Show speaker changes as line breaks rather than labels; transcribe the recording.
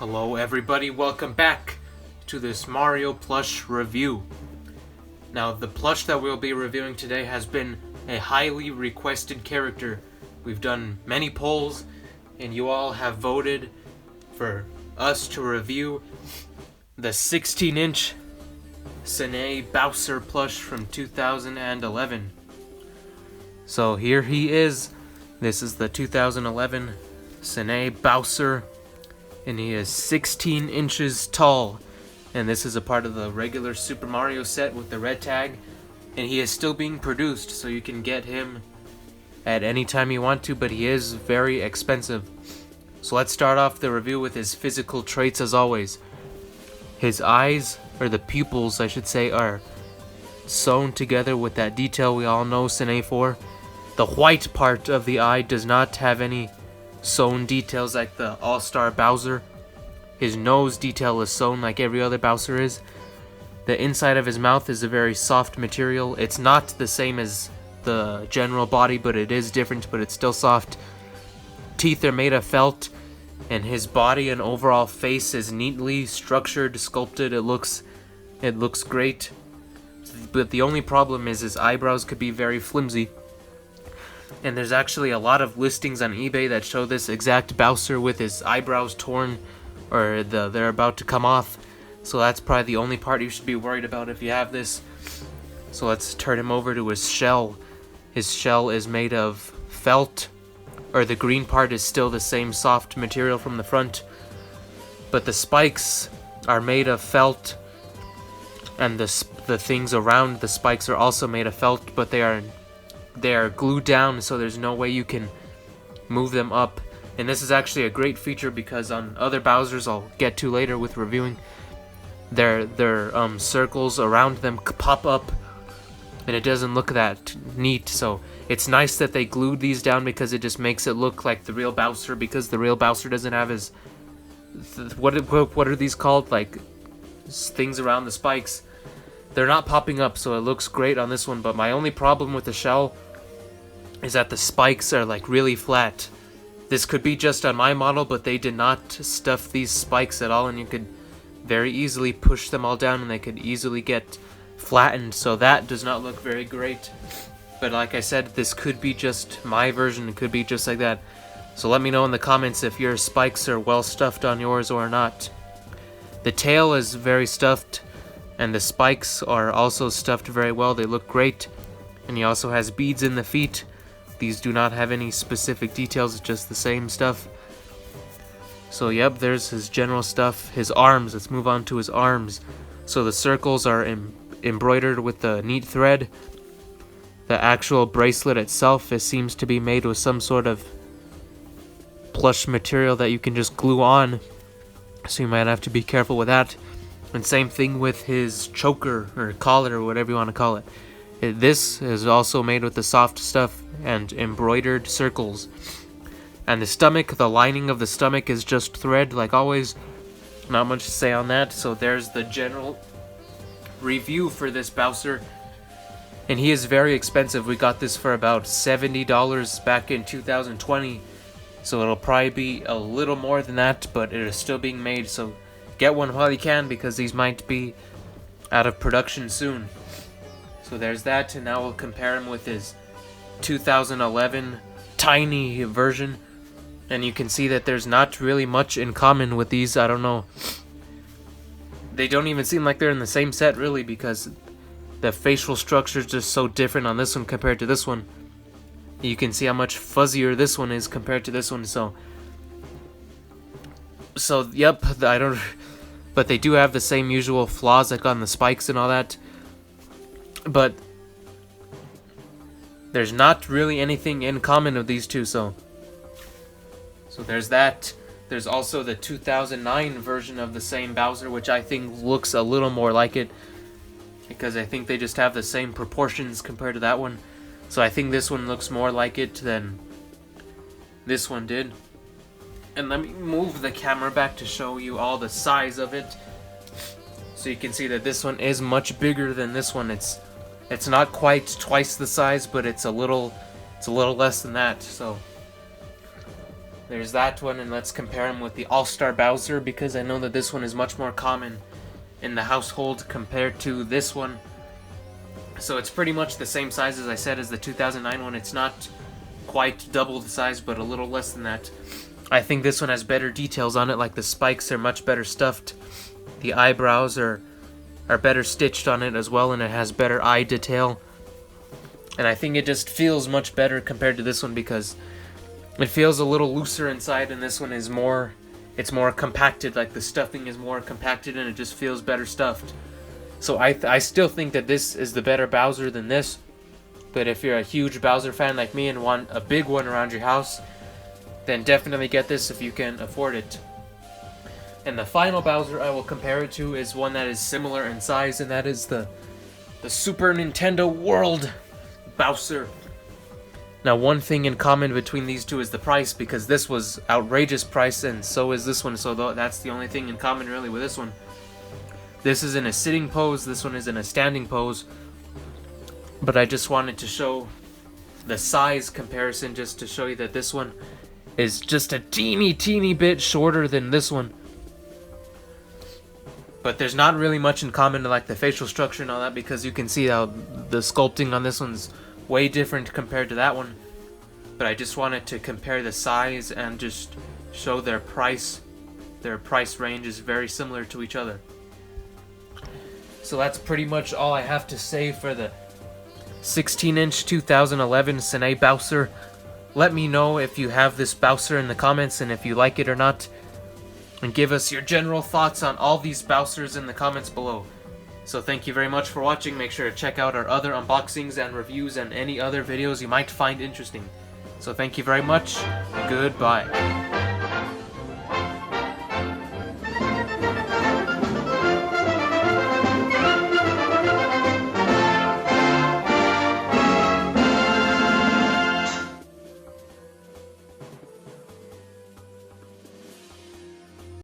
Hello everybody, welcome back to this Mario Plush review. Now the plush that we'll be reviewing today has been a highly requested character. We've done many polls and you all have voted for us to review the 16-inch Sanei Bowser plush from 2011. So here he is. This is the 2011 Sanei Bowser, and he is 16 inches tall. And this is a part of the regular Super Mario set with the red tag. And he is still being produced, so you can get him at any time you want to, but he is very expensive. So let's start off the review with his physical traits as always. His eyes, or the pupils I should say, are sewn together with that detail we all know Sanei for. The white part of the eye does not have any sewn details like the All-Star Bowser. His nose detail is sewn like every other Bowser is. The inside of his mouth is a very soft material. It's not the same as the general body, but it is different, but it's still soft. Teeth are made of felt, and his body and overall face is neatly structured, sculpted. It looks great. But the only problem is his eyebrows could be very flimsy. And there's actually a lot of listings on eBay that show this exact Bowser with his eyebrows torn, or they're about to come off. So that's probably the only part you should be worried about if you have this. So let's turn him over to his shell. His shell is made of felt, or the green part is still the same soft material from the front. But the spikes are made of felt, and the things around the spikes are also made of felt, but they are glued down, so there's no way you can move them up. And this is actually a great feature because on other Bowsers I'll get to later with reviewing, their circles around them pop up and it doesn't look that neat. So it's nice that they glued these down because it just makes it look like the real Bowser, because the real Bowser doesn't have his what are these called, like things around the spikes. They're not popping up, so it looks great on this one. But my only problem with the shell is that the spikes are like really flat. This could be just on my model, but they did not stuff these spikes at all, and you could very easily push them all down and they could easily get flattened, so that does not look very great. But like I said, this could be just my version, it could be just like that. So let me know in the comments if your spikes are well stuffed on yours or not. The tail is very stuffed, and the spikes are also stuffed very well. They look great. And he also has beads in the feet. These do not have any specific details, it's just the same stuff. So yep, there's his general stuff. His arms, let's move on to his arms. So the circles are embroidered with the neat thread. The actual bracelet itself, it seems to be made with some sort of plush material that you can just glue on. So you might have to be careful with that. And same thing with his choker or collar or whatever you want to call it. This is also made with the soft stuff and embroidered circles. And the stomach, the lining of the stomach is just thread like always. Not much to say on that. So there's the general review for this Bowser. And he is very expensive. We got this for about $70 back in 2020. So it'll probably be a little more than that, but it is still being made. So get one while you can, because these might be out of production soon. So there's that, and now we'll compare him with his 2011 tiny version. And you can see that there's not really much in common with these. I don't know. They don't even seem like they're in the same set, really, because the facial structure is just so different on this one compared to this one. You can see how much fuzzier this one is compared to this one, so yep, but they do have the same usual flaws like on the spikes and all that. But there's not really anything in common with these two, so there's that. There's also the 2009 version of the same Bowser, which I think looks a little more like it, because I think they just have the same proportions compared to that one. So I think this one looks more like it than this one did. And let me move the camera back to show you all the size of it. So you can see that this one is much bigger than this one. It's not quite twice the size, but it's a little less than that. So There's that one, and let's compare him with the All-Star Bowser, because I know that this one is much more common in the household compared to this one. So it's pretty much the same size, as I said, as the 2009 one. It's not quite double the size, but a little less than that. I think this one has better details on it, like the spikes are much better stuffed. The eyebrows are better stitched on it as well, and it has better eye detail. And I think it just feels much better compared to this one, because it feels a little looser inside, and this one is more, it's more compacted, like the stuffing is more compacted, and it just feels better stuffed. So I still think that this is the better Bowser than this, but if you're a huge Bowser fan like me and want a big one around your house, then definitely get this if you can afford it. And the final Bowser I will compare it to is one that is similar in size, and that is the Super Nintendo World Bowser. Now, one thing in common between these two is the price, because this was outrageous price, and so is this one, so that's the only thing in common really with this one. This is in a sitting pose, this one is in a standing pose, but I just wanted to show the size comparison, just to show you that this one is just a teeny bit shorter than this one. But there's not really much in common to like the facial structure and all that, because you can see how the sculpting on this one's way different compared to that one. But I just wanted to compare the size and just show their price. Their price range is very similar to each other. So that's pretty much all I have to say for the 16-inch 2011 Sanei Bowser. Let me know if you have this Bowser in the comments and if you like it or not. And give us your general thoughts on all these Bowsers in the comments below. So thank you very much for watching. Make sure to check out our other unboxings and reviews and any other videos you might find interesting. So thank you very much. Goodbye.